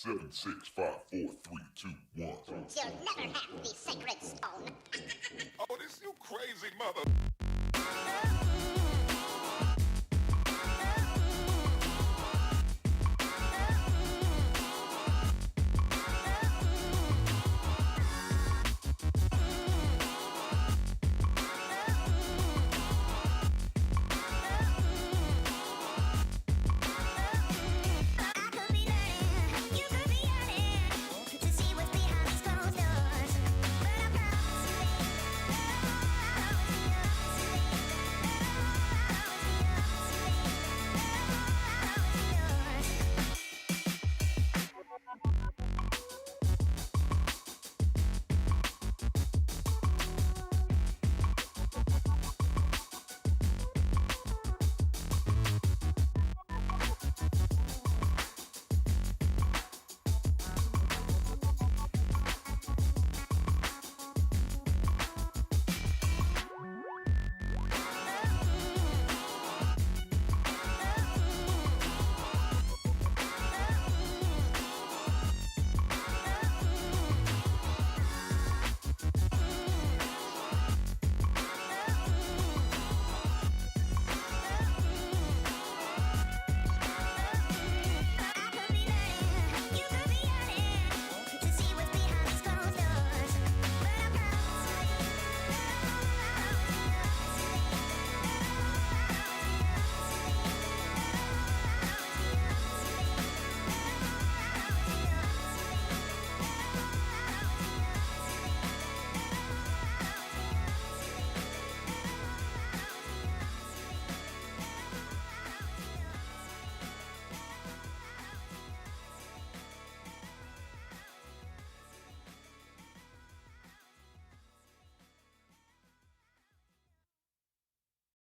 7, 6, 5, 4, 3, 2, 1. You'll never have the sacred stone. Oh, this you crazy mother.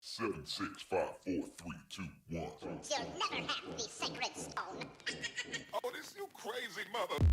Seven, 6, 5, 4, 3, 2, 1. You'll never have the sacred stone. Oh, this you crazy mother.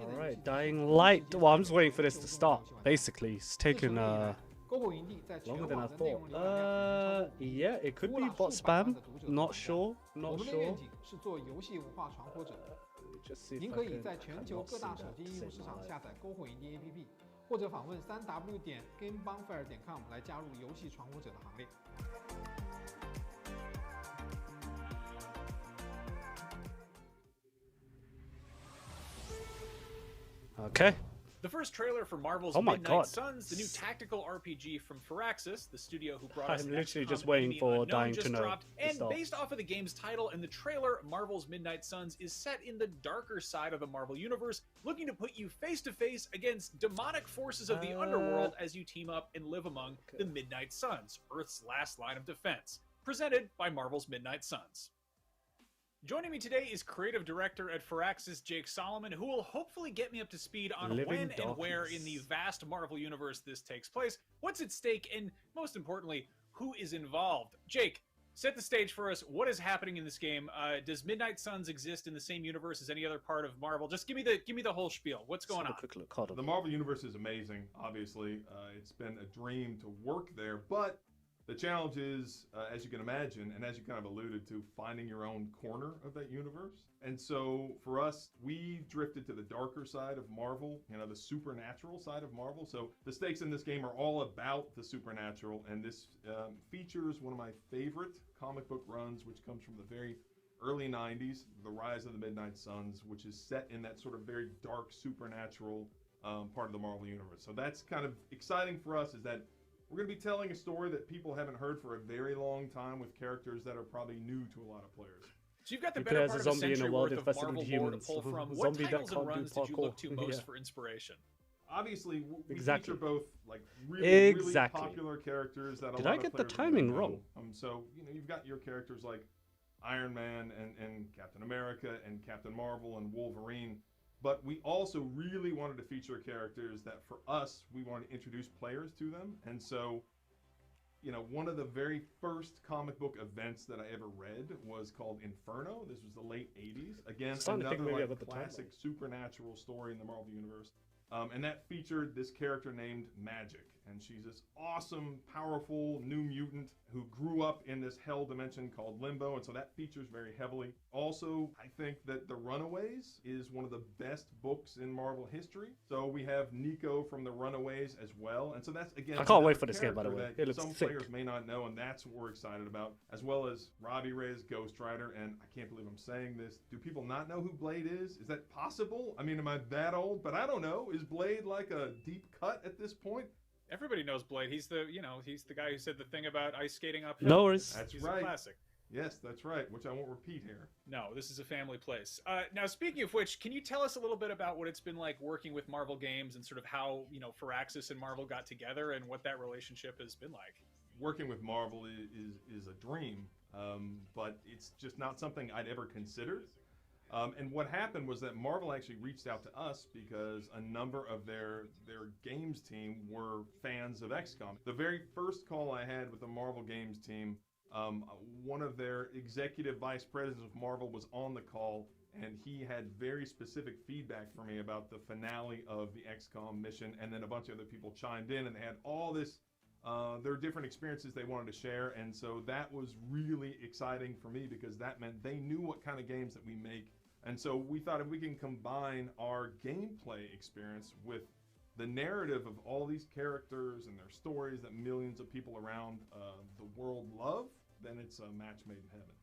Alright, Dying Light. Well, I'm just waiting for this to start. Basically, it's taken longer than I thought. Yeah, it could be bot spam. Not sure. Not sure. Just see if 您 I 可以 can 在全球 cannot 各大 see 手 that 机应用市 same 场 live. 下载篝火营地 APP， 或者访问 3w.gamebonfire.com 来加入游戏传播者的行列。 Okay. The first trailer for Marvel's Oh my Midnight God. Suns, the new tactical RPG from Firaxis, the studio who brought us I'm literally XCOM just and waiting Enemy for Unknown, Dying just to know dropped. to And start. based off of the game's title and the trailer, Marvel's Midnight Suns is set in the darker side of the Marvel Universe, looking to put you face to face against demonic forces of the underworld as you team up and live among the Midnight Suns, Earth's last line of defense. Presented by Marvel's Midnight Suns. Joining me today is creative director at Firaxis, Jake Solomon, who will hopefully get me up to speed on Living when and where darkness. in the vast Marvel universe this takes place, what's at stake, and most importantly, who is involved. Jake, set the stage for us. What is happening in this game? Does Midnight Suns exist in the same universe as any other part of Marvel? Just give me the whole spiel. What's going Let's on? have a quick look. Hold on. The Marvel Universe is amazing, obviously. It's been a dream to work there, but the challenge is, as you can imagine, and as you kind of alluded to, finding your own corner of that universe. And so for us, we drifted to the darker side of Marvel, the supernatural side of Marvel. So the stakes in this game are all about the supernatural, and this features one of my favorite comic book runs, which comes from the very early 90s, The Rise of the Midnight Suns, which is set in that sort of very dark supernatural part of the Marvel Universe. So that's kind of exciting for us, is that we're going to be telling a story that people haven't heard for a very long time, with characters that are probably new to a lot of players. So you've got the You better play as part a of a zombie in a century world worth of infested Marvel with lore to humans. pull from. What Zombie that titles and can't do runs did you look to parkour. most Yeah. for inspiration? obviously we Exactly. feature both like really Exactly. popular characters that a Did lot I of get the players timing know. wrong? So you've got your characters like Iron Man and Captain America and Captain Marvel and Wolverine, but we also really wanted to feature characters that for us we wanted to introduce players to them. And so one of the very first comic book events that I ever read was called Inferno. This was the late 80s. Again, Starting to think another maybe I like got the time classic supernatural story in the Marvel Universe. And that featured this character named Magic. And she's this awesome, powerful new mutant who grew up in this hell dimension called Limbo. And so that features very heavily. Also, I think that The Runaways is one of the best books in Marvel history. So we have Nico from The Runaways as well. And so that's, again, I can't wait another for this game, by the character way. that It looks some sick. players may not know, and that's what we're excited about, as well as Robbie Reyes Ghost Rider. And I can't believe I'm saying this. Do people not know who Blade is? Is that possible? I mean, am I that old? But I don't know. Is Blade like a deep cut at this point? Everybody knows Blade. He's the guy who said the thing about ice skating uphill. No worries. That's He's right. a classic. Yes, that's right, which I won't repeat here. No, this is a family place. Now, speaking of which, can you tell us a little bit about what it's been like working with Marvel Games and sort of how, Firaxis and Marvel got together and what that relationship has been like? Working with Marvel is a dream, but it's just not something I'd ever considered. And what happened was that Marvel actually reached out to us because a number of their games team were fans of XCOM. The very first call I had with the Marvel Games team, one of their executive vice presidents of Marvel was on the call, and he had very specific feedback for me about the finale of the XCOM mission, and then a bunch of other people chimed in, and they had all this, their different experiences they wanted to share, and so that was really exciting for me because that meant they knew what kind of games that we make. And so we thought if we can combine our gameplay experience with the narrative of all these characters and their stories that millions of people around the world love, then it's a match made in heaven.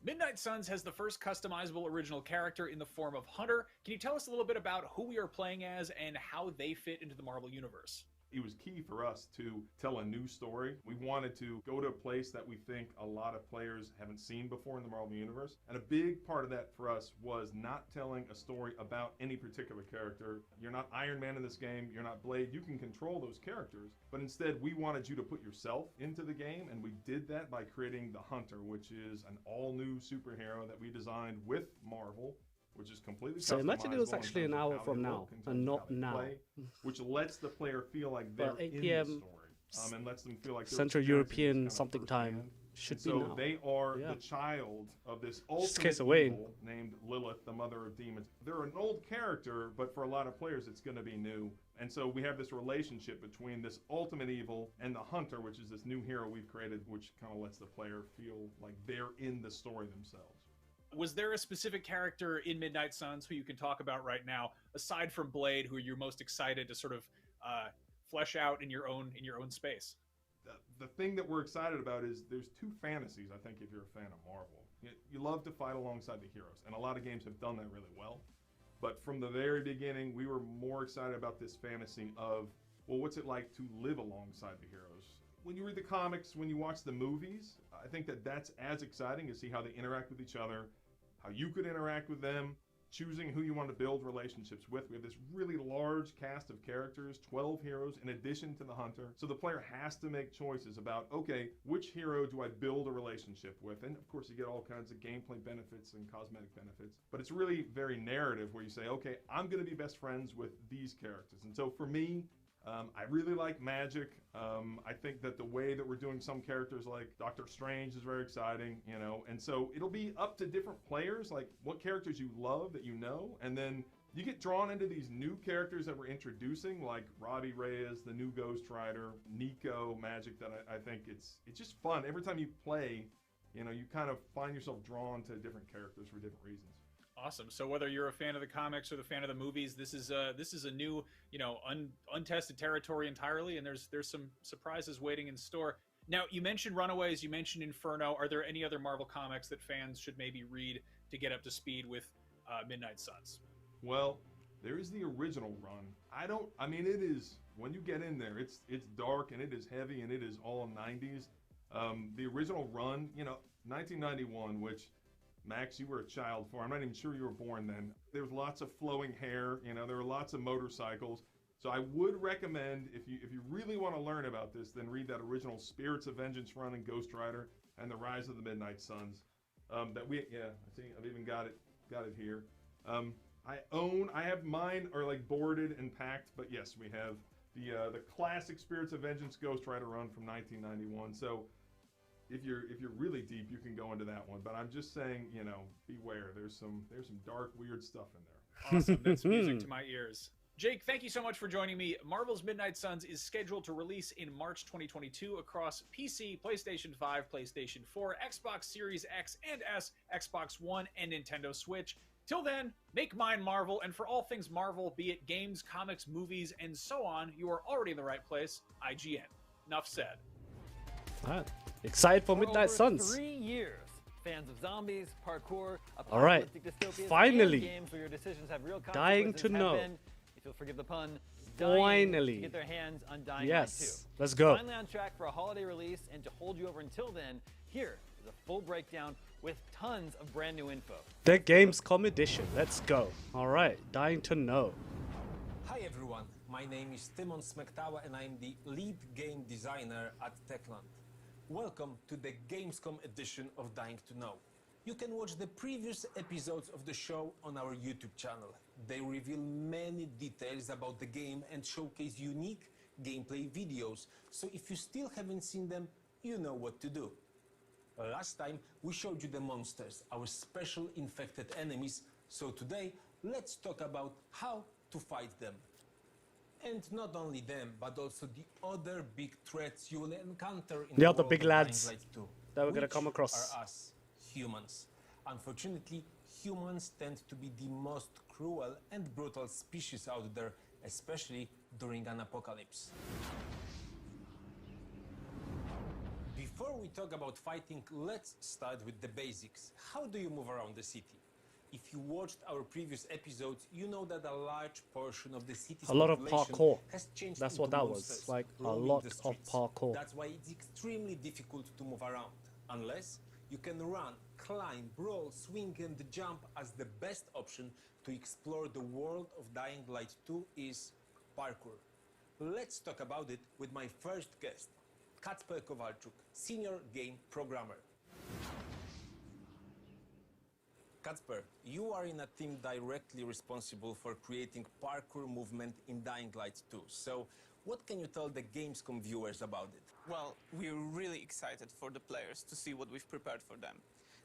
Midnight Suns has the first customizable original character in the form of Hunter. Can you tell us a little bit about who we are playing as and how they fit into the Marvel Universe? It was key for us to tell a new story. We wanted to go to a place that we think a lot of players haven't seen before in the Marvel Universe. And a big part of that for us was not telling a story about any particular character. You're not Iron Man in this game, you're not Blade, you can control those characters. But instead, we wanted you to put yourself into the game, and we did that by creating the Hunter, which is an all-new superhero that we designed with Marvel, which is completely So imagine it was customizable in actually an terms of hour how from they now look, in and terms of not how they now. play, which lets the player feel like But they're 8 in PM the story, and lets them feel like they're Central experiencing European this kind of something time firsthand. should And be so now. they are Yeah. the child of this Just a ultimate case of waiting. evil named Lilith, the mother of demons. They're an old character, but for a lot of players, it's going to be new. And so we have this relationship between this ultimate evil and the Hunter, which is this new hero we've created, which kind of lets the player feel like they're in the story themselves. Was there a specific character in Midnight Suns who you can talk about right now, aside from Blade, who you're most excited to sort of flesh out in your own space? The thing that we're excited about is there's two fantasies, I think, if you're a fan of Marvel. You love to fight alongside the heroes, and a lot of games have done that really well. But from the very beginning, we were more excited about this fantasy of, well, what's it like to live alongside the heroes? When you read the comics, when you watch the movies, I think that that's as exciting to see how they interact with each other, how you could interact with them, choosing who you want to build relationships with. We have this really large cast of characters, 12 heroes in addition to the Hunter. So the player has to make choices about, okay, which hero do I build a relationship with? And of course you get all kinds of gameplay benefits and cosmetic benefits, but it's really very narrative where you say, okay, I'm going to be best friends with these characters. And so for me, I really like Magic. I think that the way that we're doing some characters like Doctor Strange is very exciting, and so it'll be up to different players, like what characters you love that and then you get drawn into these new characters that we're introducing, like Robbie Reyes, the new Ghost Rider, Nico, Magic, that I think it's just fun. Every time you play, you kind of find yourself drawn to different characters for different reasons. Awesome. So whether you're a fan of the comics or the fan of the movies, this is a new, untested territory entirely, and there's some surprises waiting in store. Now, you mentioned Runaways, you mentioned Inferno. Are there any other Marvel comics that fans should maybe read to get up to speed with Midnight Suns? Well, there is the original run. It is, when you get in there, it's dark and it is heavy and it is all 90s. The original run, 1991, which Max, you were a child for. I'm not even sure you were born then. There was lots of flowing hair, there were lots of motorcycles. So I would recommend, if you really want to learn about this, then read that original Spirits of Vengeance run in Ghost Rider and the Rise of the Midnight Suns. I see, I've even got it here. I have mine are like boarded and packed, but yes, we have the classic Spirits of Vengeance Ghost Rider run from 1991. So if you're really deep, you can go into that one. But I'm just saying, you know, beware. There's some dark, weird stuff in there. Awesome. That's music to my ears. Jake, thank you so much for joining me. Marvel's Midnight Suns is scheduled to release in March 2022 across PC, PlayStation 5, PlayStation 4, Xbox Series X and S, Xbox One, and Nintendo Switch. Till then, make mine Marvel, and for all things Marvel, be it games, comics, movies, and so on, you are already in the right place. IGN. Enough said. Alright. Excited for For Midnight over Suns. 3 years, fans of zombies, parkour, All right. apocalyptic dystopias, Finally. and games where your decisions have real Dying consequences to have know. been, if you'll forgive the pun, dying Finally. to get their hands on Dying Yes. Light 2. Let's go. Finally on track for a holiday release, and to hold you over until then, here is a full breakdown with tons of brand new info. The Gamescom edition. Let's go. Alright. Dying to know. Hi everyone, my name is Timon Smektawa and I'm the lead game designer at Techland. Welcome to the Gamescom edition of Dying to Know. You can watch the previous episodes of the show on our YouTube channel. They reveal many details about the game and showcase unique gameplay videos. So if you still haven't seen them, you know what to do. Last time we showed you the monsters, our special infected enemies. So today, let's talk about how to fight them. And not only them, but also the other big threats you will encounter in The the other world big of Dying lads Light 2, that we're gonna which come across. are us, humans. Unfortunately, humans tend to be the most cruel and brutal species out there, especially during an apocalypse. Before we talk about fighting, let's start with the basics. How do you move around the city? If you watched our previous episodes, you know that a large portion of the city's A lot of population parkour. has changed That's into what that was, monsters, like a roaming lot the of streets. parkour. That's why it's extremely difficult to move around, unless you can run, climb, brawl, swing and jump, as the best option to explore the world of Dying Light 2 is parkour. Let's talk about it with my first guest, Kacper Kowalczuk, senior game programmer. Kacper, you are in a team directly responsible for creating parkour movement in Dying Light 2. So, what can you tell the Gamescom viewers about it? Well, we're really excited for the players to see what we've prepared for them.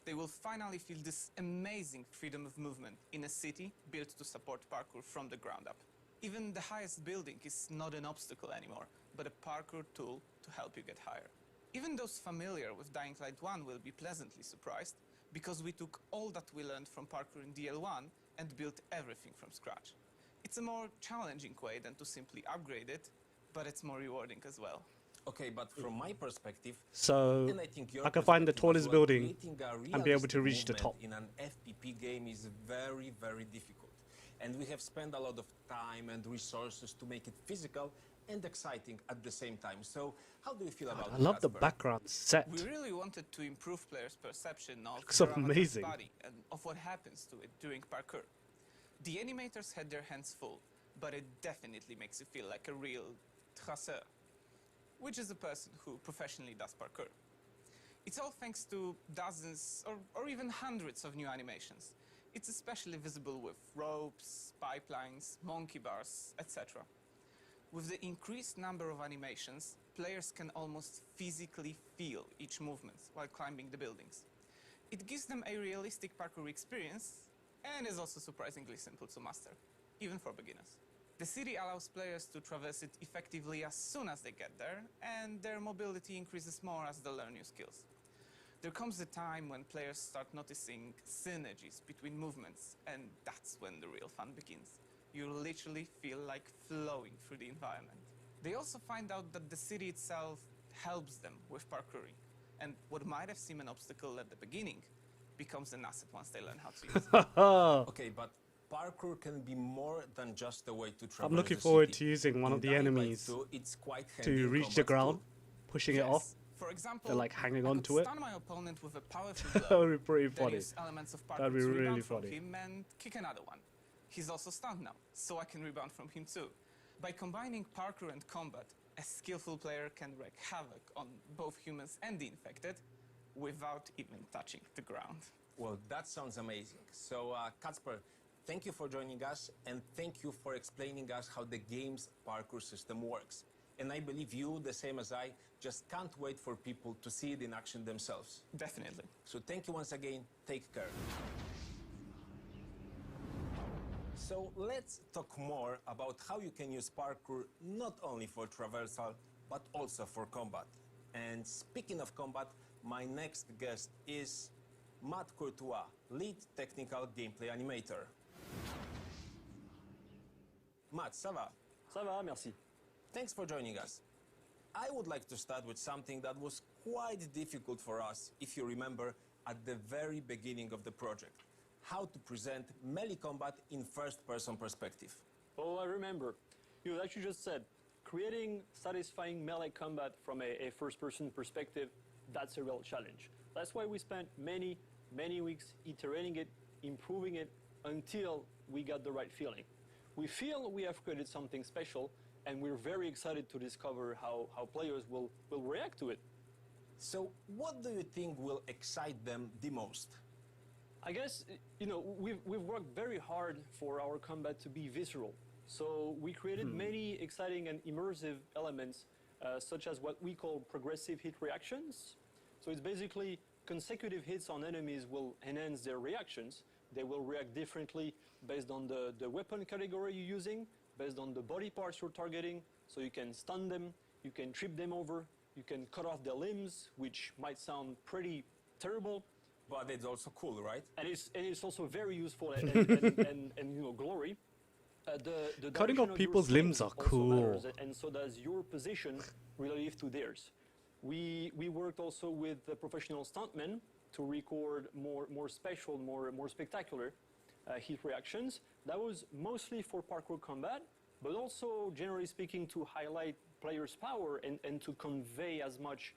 They will finally feel this amazing freedom of movement in a city built to support parkour from the ground up. Even the highest building is not an obstacle anymore, but a parkour tool to help you get higher. Even those familiar with Dying Light 1 will be pleasantly surprised, because we took all that we learned from parkour in DL1 and built everything from scratch. It's a more challenging way than to simply upgrade it, but it's more rewarding as well. Okay, but from my perspective, So and I think your I can find the perspective as tallest well, building creating a and be able to realistic reach the movement top. in an FPP game is very, very difficult. And we have spent a lot of time and resources to make it physical and exciting at the same time. So, how do you feel about I it, love the Kacper? background set. We really wanted to improve players' perception of Looks their avatar's amazing. body and of what happens to it during parkour. The animators had their hands full, but it definitely makes you feel like a real traceur, which is a person who professionally does parkour. It's all thanks to dozens or even hundreds of new animations. It's especially visible with ropes, pipelines, monkey bars, etc. With the increased number of animations, players can almost physically feel each movement while climbing the buildings. It gives them a realistic parkour experience and is also surprisingly simple to master, even for beginners. The city allows players to traverse it effectively as soon as they get there, and their mobility increases more as they learn new skills. There comes a time when players start noticing synergies between movements, and that's when the real fun begins. You literally feel like flowing through the environment. They also find out that the city itself helps them with parkouring, and what might have seemed an obstacle at the beginning becomes an asset once they learn how to use it. Okay, but parkour can be more than just a way to traverse I'm looking the forward city. to using one In of the Dying Light enemies 2, it's quite handy to in reach the combat ground, too. pushing it off. For example, They're like hanging I on could to it. stun my opponent with a powerful That blow. would be pretty Then funny. use elements of parkour That'd be to really rebound from funny. him and kick another one. He's also stunned now, so I can rebound from him too. By combining parkour and combat, a skillful player can wreak havoc on both humans and the infected without even touching the ground. Well, that sounds amazing. So, Kacper, thank you for joining us, and thank you for explaining us how the game's parkour system works. And I believe you, the same as I, just can't wait for people to see it in action themselves. Definitely. So thank you once again. Take care. So let's talk more about how you can use parkour not only for traversal, but also for combat. And speaking of combat, my next guest is Matt Courtois, lead technical gameplay animator. Matt, ça va? Ça va, merci. Thanks for joining us. I would like to start with something that was quite difficult for us, if you remember, at the very beginning of the project. How to present melee combat in first-person perspective. Oh, I remember. You actually just said, creating satisfying melee combat from a first-person perspective, that's a real challenge. That's why we spent many weeks iterating it, improving it, until we got the right feeling. We feel we have created something special, and we're very excited to discover how players will react to it. So what do you think will excite them the most? I guess, you know, we've worked very hard for our combat to be visceral. So we created many exciting and immersive elements, such as what we call progressive hit reactions. So it's basically consecutive hits on enemies will enhance their reactions. They will react differently based on the weapon category you're using, based on the body parts you're targeting. So you can stun them, you can trip them over, you can cut off their limbs, which might sound pretty terrible. But it's also cool, right? And it's also very useful and you know, glory. The Cutting direction off of people's your limbs swing are also cool. matters, and so does your position relative to theirs. We worked also with the professional stuntmen to record more special, more spectacular hit reactions. That was mostly for parkour combat, but also generally speaking to highlight players' power and to convey as much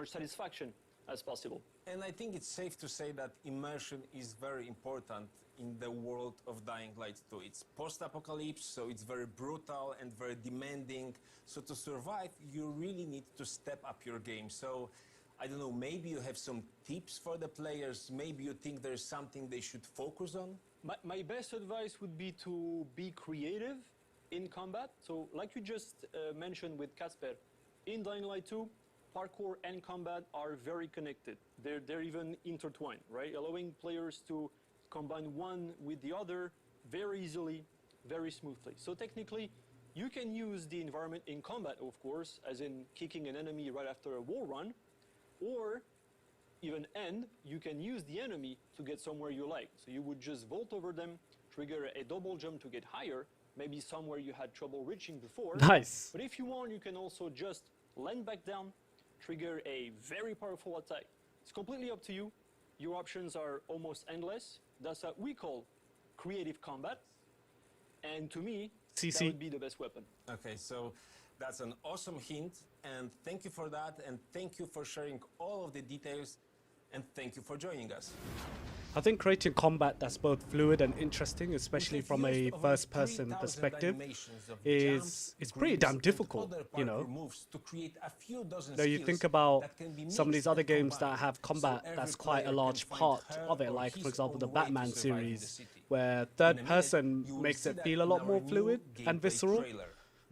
satisfaction as possible. And I think it's safe to say that immersion is very important in the world of Dying Light 2. It's post-apocalypse, so it's very brutal and very demanding. So to survive, you really need to step up your game. So, I don't know, maybe you have some tips for the players, maybe you think there's something they should focus on? My best advice would be to be creative in combat. So like you just mentioned with Kacper, in Dying Light 2, parkour and combat are very connected. They're even intertwined, right? Allowing players to combine one with the other very easily, very smoothly. So technically, you can use the environment in combat, of course, as in kicking an enemy right after a wall run, or even you can use the enemy to get somewhere you like. So you would just vault over them, trigger a double jump to get higher, maybe somewhere you had trouble reaching before. Nice. But if you want, you can also just land back down, trigger a very powerful attack. It's completely up to you. Your options are almost endless. That's what we call creative combat. And to me, that would be the best weapon. Okay, so that's an awesome hint, and thank you for that, and thank you for sharing all of the details, and thank you for joining us. I think creating combat that's both fluid and interesting, especially from a first-person perspective, is pretty damn difficult, you know. You think about some of these other games that have combat that's quite a large part of it, like, for example, the Batman series, where third person makes it feel a lot more fluid and visceral.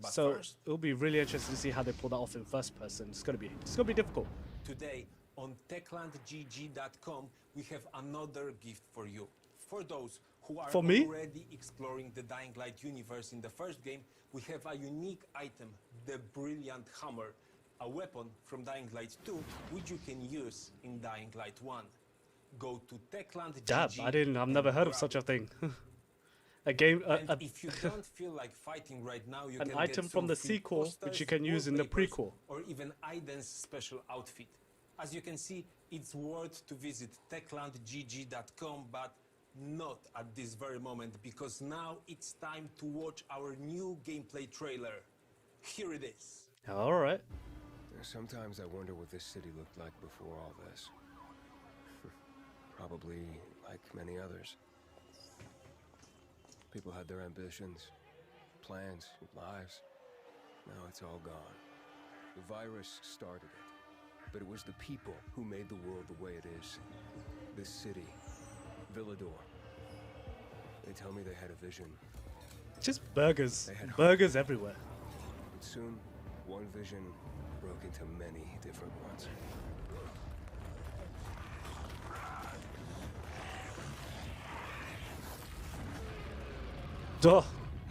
So it'll be really interesting to see how they pull that off in first person. It's gonna be difficult. Today on techlandgg.com we have another gift for you. For those who are already exploring the Dying Light universe in the first game, we have a unique item, the Brilliant Hammer, a weapon from Dying Light 2, which you can use in Dying Light 1. Go to techlandgg. I've never heard of such a thing. A game, if you don't feel like fighting right now, you an can item get from the some free sequel, posters, which you can use in the prequel. or even Aiden's special outfit. As you can see, it's worth to visit techlandgg.com, but not at this very moment, because now it's time to watch our new gameplay trailer. Here it is. All right. Sometimes I wonder what this city looked like before all this. Probably like many others. People had their ambitions, plans, lives. Now it's all gone. The virus started it, but it was the people who made the world the way it is. This city, Villador. They tell me they had a vision. Just burgers. Burgers everywhere. But soon, one vision broke into many different ones. Duh,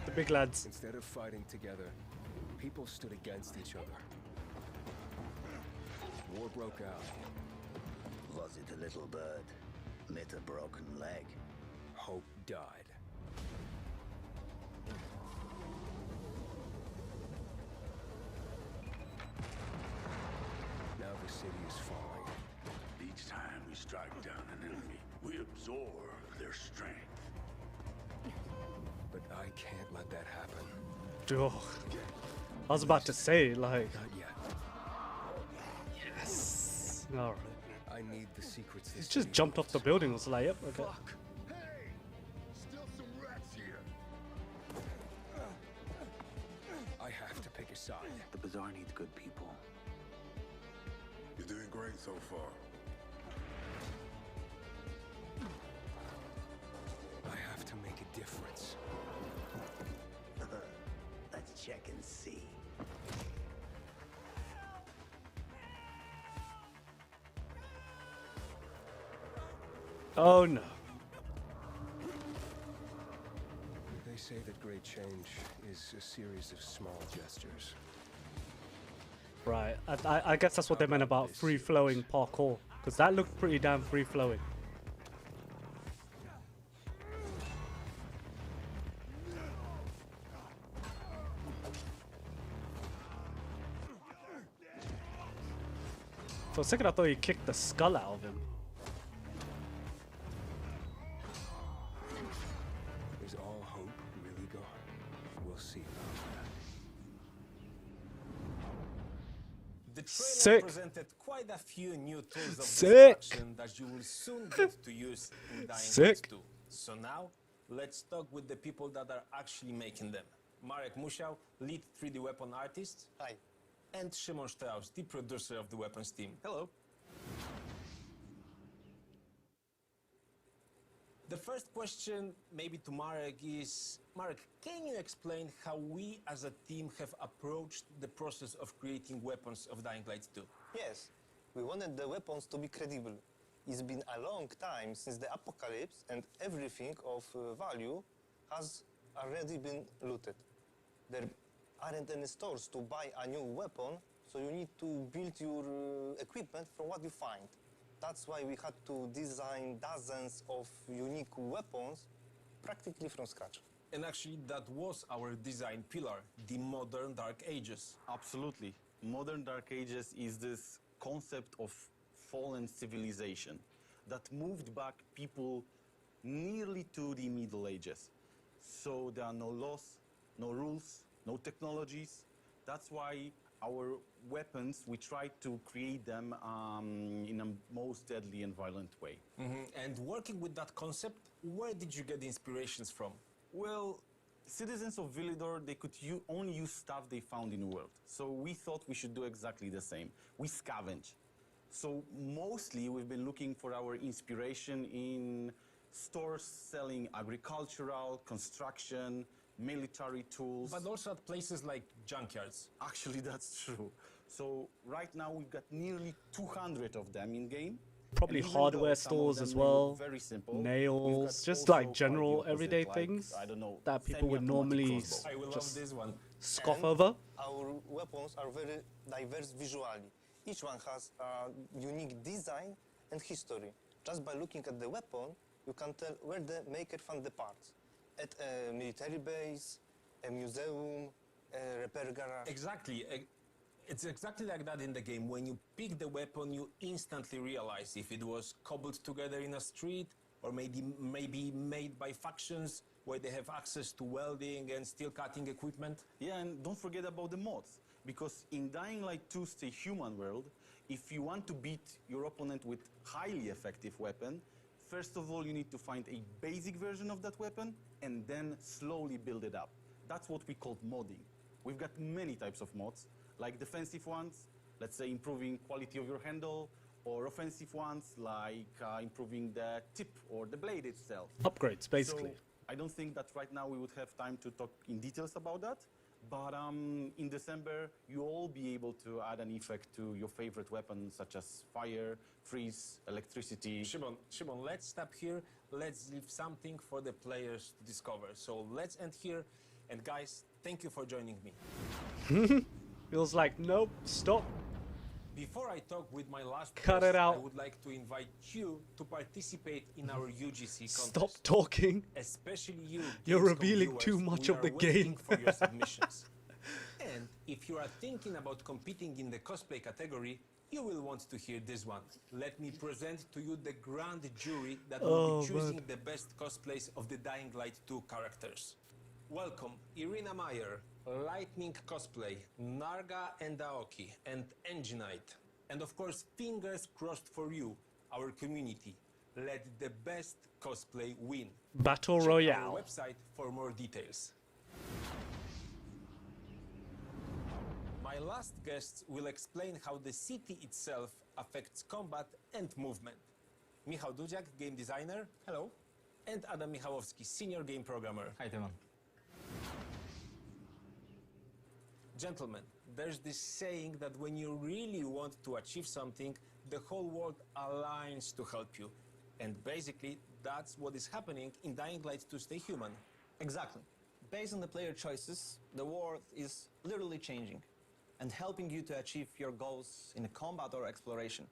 the big lads. Instead of fighting together, people stood against each other. War broke out. Was it a little bird? Met a broken leg? Hope died. Now the city is falling. Each time we strike down an enemy, we absorb their strength. But I can't let that happen. Duh. I was about to say, like... Not yet. Yes. Alright. I need the secrets. He just jumped off the building. I was like, yep, okay. Fuck. Hey! Still some rats here. I have to pick a side. The bazaar needs good people. You're doing great so far. I have to make a difference. Let's check and see. Oh no. They say that great change is a series of small gestures. Right, I guess that's what they meant about free-flowing parkour, because that looked pretty damn free-flowing. For a second I thought he kicked the skull out of him. Is all hope really gone? We'll see about that. The trailer Sick. presented quite a few new tools of Sick. destruction that you will soon get to use in Dying Light Sick. 2. So now, let's talk with the people that are actually making them. Marek Musiał, lead 3D weapon artist. Hi. And Szymon Strauss, the producer of the weapons team. Hello. The first question, maybe to Marek, is, Marek, can you explain how we as a team have approached the process of creating weapons of Dying Light 2? Yes, we wanted the weapons to be credible. It's been a long time since the apocalypse and everything of value has already been looted. There aren't any stores to buy a new weapon, so you need to build your equipment from what you find. That's why we had to design dozens of unique weapons practically from scratch. And actually, that was our design pillar, the modern Dark Ages. Absolutely. Modern Dark Ages is this concept of fallen civilization that moved back people nearly to the Middle Ages. So there are no laws, no rules, no technologies. That's why our weapons, we try to create them in a most deadly and violent way. And working with that concept, where did you get the inspirations from? Well, citizens of Villador, they could only use stuff they found in the world. So we thought we should do exactly the same. We scavenge. So mostly we've been looking for our inspiration in stores selling agricultural, construction, military tools. But also at places like junkyards. Actually, that's true. So right now we've got nearly 200 of them in game. Probably And even hardware though some of stores them as may well, look very simple, nails, we've got just also like quite general the opposite, everyday like, things I don't know, that people would normally semi-automatic I will love just this one. scoff And over. Our weapons are very diverse visually. Each one has a unique design and history. Just by looking at the weapon, you can tell where the maker found the parts. At a military base, a museum, a repair garage. Exactly. It's exactly like that in the game. When you pick the weapon, you instantly realize if it was cobbled together in a street or maybe made by factions where they have access to welding and steel cutting equipment. Yeah, and don't forget about the mods. Because in Dying Light 2 Stay Human world, if you want to beat your opponent with highly effective weapon, first of all, you need to find a basic version of that weapon and then slowly build it up. That's what we call modding. We've got many types of mods, like defensive ones, let's say improving quality of your handle, or offensive ones like improving the tip or the blade itself. Upgrades, basically. So I don't think that right now we would have time to talk in details about that, but in December you'll all be able to add an effect to your favorite weapons such as fire, freeze, electricity. Shimon, let's stop here. Let's leave something for the players to discover. So let's end here. And guys, thank you for joining me. Feels like, nope, stop. Before I talk with my last Cut guest, it out. I would like to invite you to participate in our UGC contest. Stop talking. Especially you. You're Gamescom revealing viewers, too much we of the are waiting game. for your submissions. And if you are thinking about competing in the cosplay category, you will want to hear this one. Let me present to you the grand jury that will be choosing the best cosplays of the Dying Light 2 characters. Welcome, Irina Meyer, Lightning Cosplay, Narga and Aoki, and Enginite. And of course, fingers crossed for you, our community. Let the best cosplay win. Battle Check Royale. our website for more details. My last guests will explain how the city itself affects combat and movement. Michał Dudziak, game designer, hello, and Adam Michałowski, senior game programmer. Hi, Timon. Gentlemen, there's this saying that when you really want to achieve something, the whole world aligns to help you. And basically, that's what is happening in Dying Light 2 Stay Human. Exactly. Based on the player choices, the world is literally changing and helping you to achieve your goals in combat or exploration.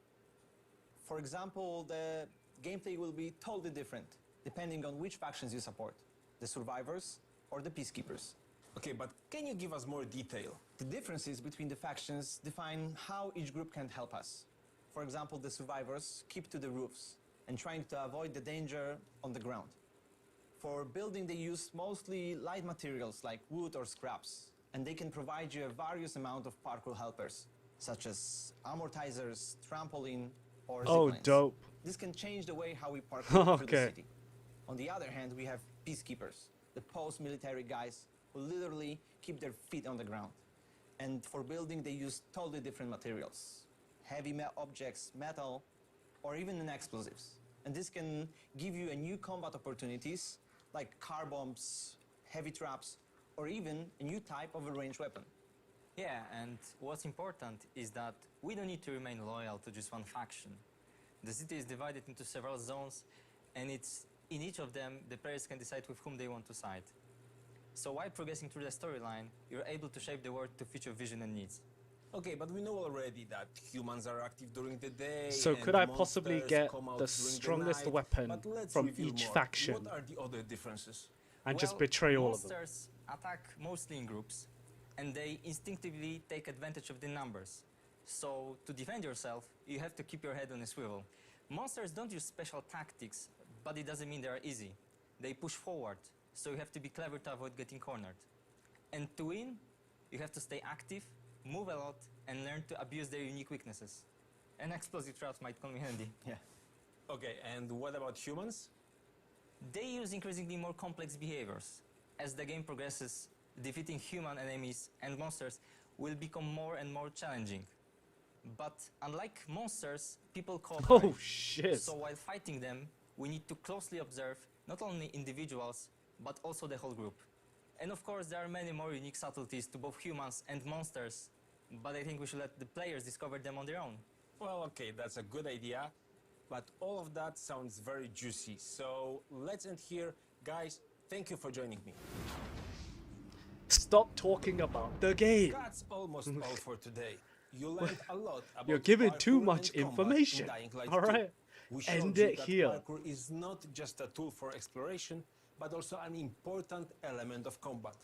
For example, the gameplay will be totally different depending on which factions you support, the survivors or the peacekeepers. Okay, but can you give us more detail? The differences between the factions define how each group can help us. For example, the survivors keep to the roofs and trying to avoid the danger on the ground. For building, they use mostly light materials like wood or scraps, and they can provide you a various amount of parkour helpers, such as amortizers, trampoline, or ziplines. Dope. This can change the way how we parkour through the Okay. city. On the other hand, we have peacekeepers, the post-military guys who literally keep their feet on the ground. And for building, they use totally different materials. Heavy objects, metal, or even explosives. And this can give you a new combat opportunities like car bombs, heavy traps, or even a new type of a ranged weapon. Yeah, and what's important is that we don't need to remain loyal to just one faction. The city is divided into several zones, and in each of them, the players can decide with whom they want to side. So while progressing through the storyline, you're able to shape the world to fit your vision and needs. Okay, but we know already that humans are active during the day. So and could I possibly monsters get come out the during strongest night. weapon But let's from review each more. faction? What are the other differences? And just betray all of them. Monsters attack mostly in groups, and they instinctively take advantage of the numbers. So to defend yourself, you have to keep your head on a swivel. Monsters don't use special tactics, but it doesn't mean they are easy. They push forward, so you have to be clever to avoid getting cornered. And to win, you have to stay active, move a lot, and learn to abuse their unique weaknesses. And explosive traps might come in handy. Yeah. Okay, and what about humans? They use increasingly more complex behaviors. As the game progresses, defeating human enemies and monsters will become more and more challenging. But unlike monsters, people cooperate. Oh, shit. So while fighting them, we need to closely observe not only individuals, but also the whole group. And of course, there are many more unique subtleties to both humans and monsters, but I think we should let the players discover them on their own. Well, okay, that's a good idea, but all of that sounds very juicy. So let's end here. Guys, thank you for joining me. Stop talking about the game. That's almost all for today. You learned a lot about You're giving parkour too much and combat information. in Dying Light All 2. right. We showed End you it that here. Parkour is not just a tool for exploration, but also an important element of combat.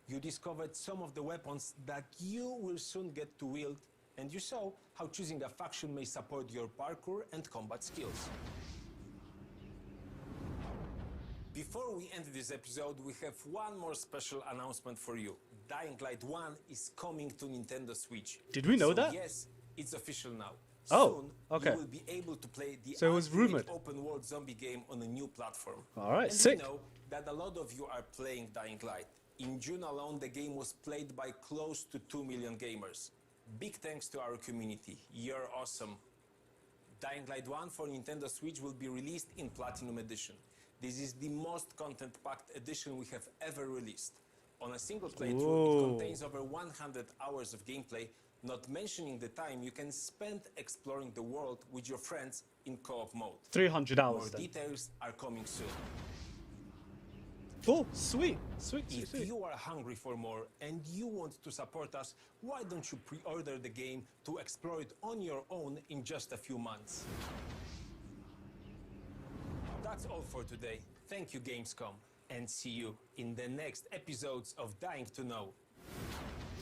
You discovered some of the weapons that you will soon get to wield, and you saw how choosing a faction may support your parkour and combat skills. Before we end this episode, we have one more special announcement for you. Dying Light 1 is coming to Nintendo Switch. Did we know So that? Yes, it's official now. Oh, Soon, okay. you will be able to play the So it was ultimate rumored. open world zombie game on a new platform. All right, and sick. we know that a lot of you are playing Dying Light. In June alone, the game was played by close to 2 million gamers. Big thanks to our community. You're awesome. Dying Light 1 for Nintendo Switch will be released in Platinum Edition. This is the most content-packed edition we have ever released. On a single playthrough, it contains over 100 hours of gameplay, not mentioning the time you can spend exploring the world with your friends in co-op mode. 300 hours More then. details are coming soon. Oh, sweet. Sweet, sweet, If sweet. you are hungry for more and you want to support us, why don't you pre-order the game to explore it on your own in just a few months? That's all for today. Thank you, Gamescom, and see you in the next episodes of Dying to Know.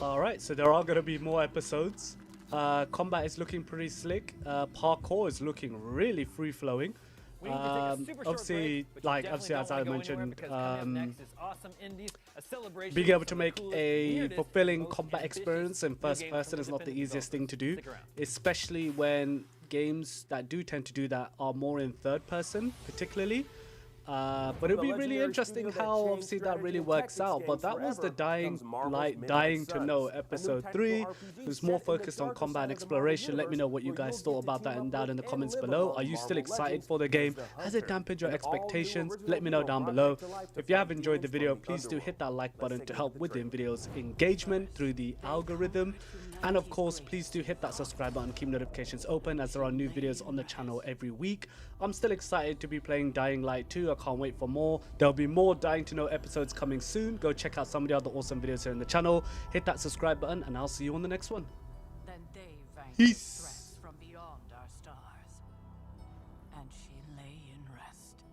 Alright, so there are going to be more episodes. Combat is looking pretty slick. Parkour is looking really free-flowing. We need to take a super short Obviously, break, but you like definitely as don't I wanna go anywhere mentioned, because coming up next is awesome indies, a celebration being able of to some of the make coolest, a weirdest, fulfilling most combat ambitious experience in new first games person from is not the independent easiest thing to do, Stick around. especially when games that do tend to do that are more in third person, particularly. But it'd be really interesting how obviously that really works out. But that was the Dying to Know episode 3. It was more focused on combat and exploration. Let me know what you guys thought about that and down in the comments below. Are you still excited for the game? Has it dampened your expectations? Let me know down below. If you have enjoyed the video, please do hit that like button to help with the video's engagement through the algorithm. And of course, please do hit that subscribe button, keep notifications open as there are new videos on the channel every week. I'm still excited to be playing Dying Light 2. I can't wait for more. There'll be more Dying to Know episodes coming soon. Go check out some of the other awesome videos here on the channel. Hit that subscribe button and I'll see you on the next one. Then they vanquished Peace. threats from beyond our stars, and she lay in rest.